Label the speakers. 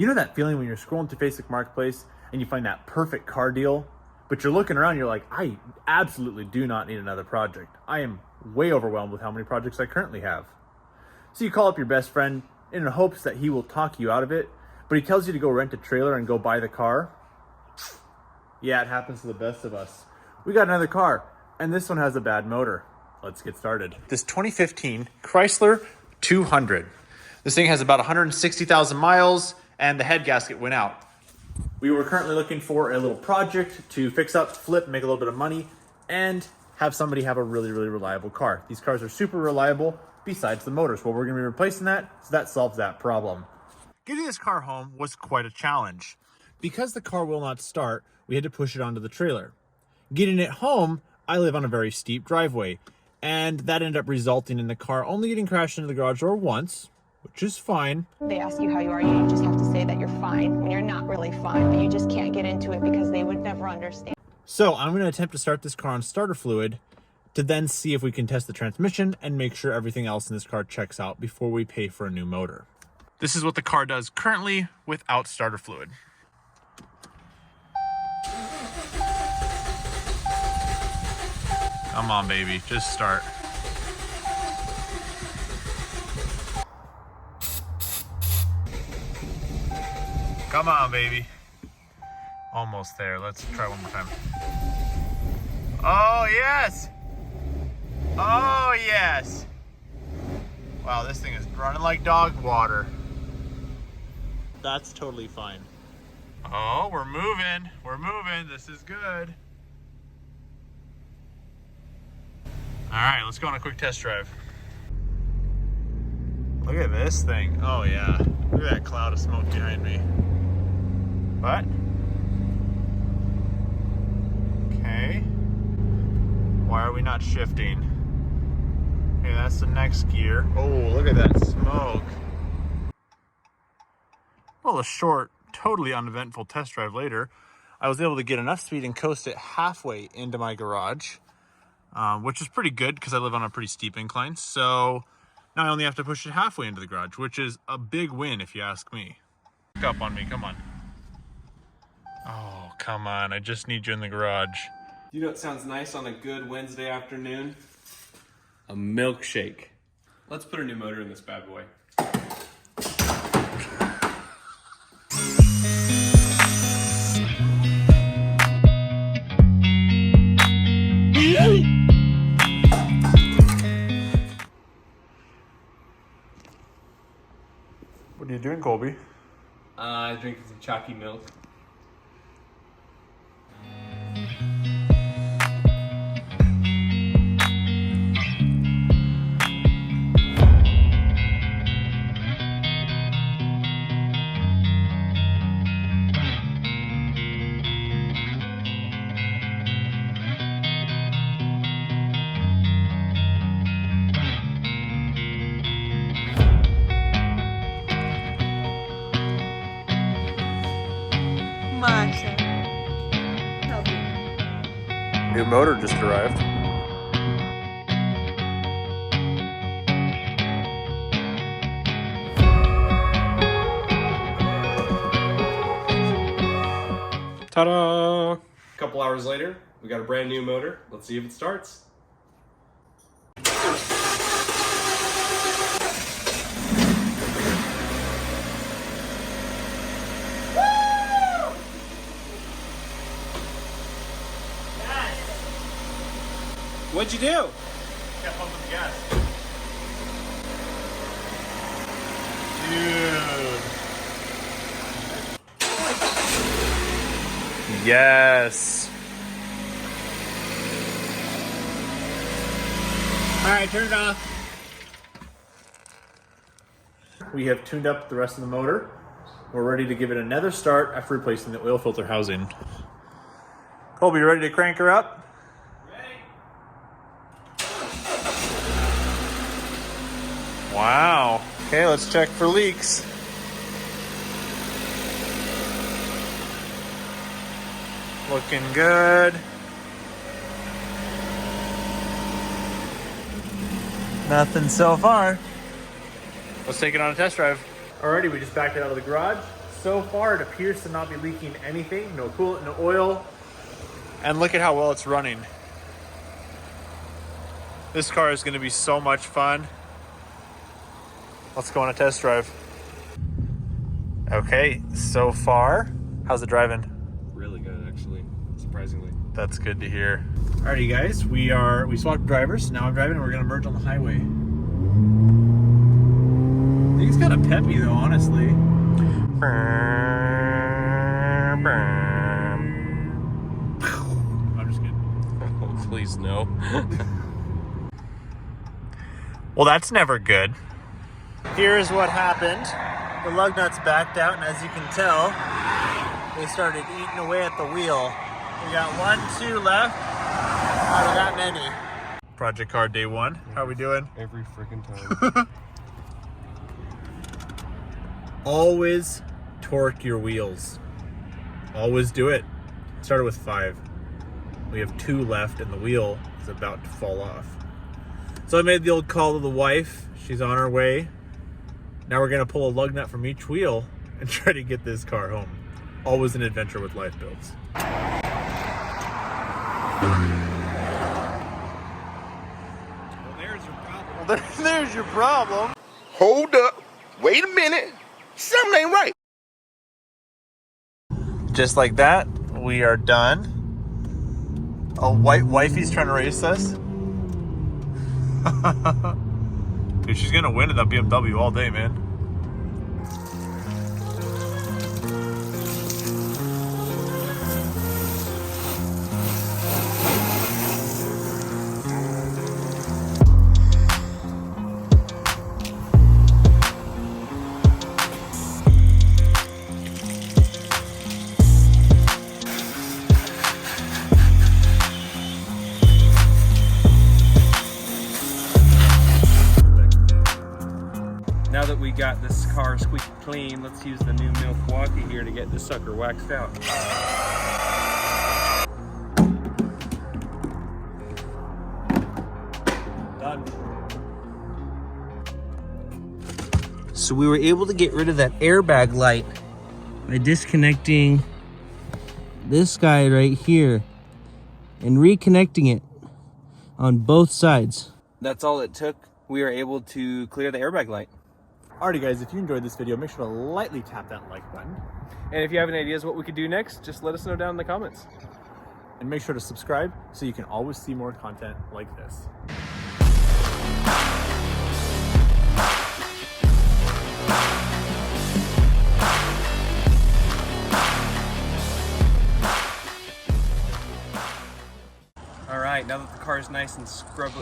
Speaker 1: You know that feeling when you're scrolling through Facebook Marketplace and you find that perfect car deal, but you're looking around, you're like, I absolutely do not need another project. I am way overwhelmed with how many projects I currently have. So you call up your best friend in the hopes that he will talk you out of it, but he tells you to go rent a trailer and go buy the car. Yeah, it happens to the best of us. We got another car, and this one has a bad motor. Let's get started. This 2015 Chrysler 200. This thing has about 160,000 miles, and the head gasket went out. We were currently looking for a little project to fix up, flip, make a little bit of money, and have somebody have a really, really reliable car. These cars are super reliable besides the motors. Well, we're going to be replacing that, so that solves that problem. Getting this car home was quite a challenge. Because the car will not start, we had to push it onto the trailer. Getting it home, I live on a very steep driveway, and that ended up resulting in the car only getting crashed into the garage door once, which is fine.
Speaker 2: They ask you how you are, you just have to say that you're fine when you're not really fine, but you just can't get into it because they would never understand.
Speaker 1: So I'm going to attempt to start this car on starter fluid to then see if we can test the transmission and make sure everything else in this car checks out before we pay for a new motor. This is what the car does currently without starter fluid. Come on, baby, just start. Come on, baby. Almost there. Let's try one more time. Oh, yes. Oh, yes. Wow, this thing is running like dog water. That's totally fine. Oh, we're moving. We're moving. This is good. All right, let's go on a quick test drive. Look at this thing. Oh, yeah. Look at that cloud of smoke behind me. What? Okay. Why are we not shifting? Okay, that's the next gear. Oh, look at that smoke. Well, a short, totally uneventful test drive later, I was able to get enough speed and coast it halfway into my garage, which is pretty good because I live on a pretty steep incline. So now I only have to push it halfway into the garage, which is a big win if you ask me. Back up on me, come on. Oh, come on, I just need you in the garage.
Speaker 3: You know what sounds nice on a good Wednesday afternoon? A milkshake. Let's put a new motor in this bad boy.
Speaker 1: What are you doing, Colby?
Speaker 3: Drinking some chalky milk.
Speaker 1: New motor just arrived.
Speaker 3: Ta-da! A couple hours later, we got a brand new motor. Let's see if it starts. What'd you do?
Speaker 1: Kept pumping the gas. Dude. Yes. All right, turn it off. We have tuned up the rest of the motor. We're ready to give it another start after replacing the oil filter housing. Colby, you ready to crank her up? Wow. Okay, let's check for leaks. Looking good. Nothing so far. Let's take it on a test drive. Alrighty, we just backed it out of the garage. so far it appears to not be leaking anything. No coolant, no oil. And look at how well it's running. This car is going to be so much fun. Let's go on a test drive. Okay, so far, how's it driving?
Speaker 3: Really good, actually, surprisingly.
Speaker 1: That's good to hear. Alrighty guys, we swapped drivers. Now I'm driving and we're gonna merge on the highway. I think it's kind of peppy though, honestly. I'm just kidding.
Speaker 3: Oh, please no.
Speaker 1: Well, that's never good. Here's what happened. The lug nuts backed out, and as you can tell, they started eating away at the wheel. We got 1, 2 left out of that many. Project car day 1. How are we doing?
Speaker 3: Every freaking time.
Speaker 1: Always torque your wheels. Always do it. Started with 5. We have 2 left, and the wheel is about to fall off. So I made the old call to the wife. She's on her way. Now we're gonna pull a lug nut from each wheel and try to get this car home. Always an adventure with LifeBuildz. Well, there's your problem. Well, there's your problem.
Speaker 4: Hold up. Wait a minute. Something ain't right.
Speaker 1: Just like that, we are done. A white wifey's trying to race us. Dude, she's gonna win in that BMW all day, man.
Speaker 3: Now that we got this car squeaky clean, let's use the new Milwaukee here to get this sucker waxed out.
Speaker 1: Done.
Speaker 5: So we were able to get rid of that airbag light by disconnecting this guy right here and reconnecting it on both sides. That's all it took. We were able to clear the airbag light.
Speaker 1: Alrighty guys, if you enjoyed this video, make sure to lightly tap that like button.
Speaker 3: And if you have any ideas what we could do next, just let us know down in the comments.
Speaker 1: And make sure to subscribe so you can always see more content like this.
Speaker 3: All right, now that the car is nice and scrubbed,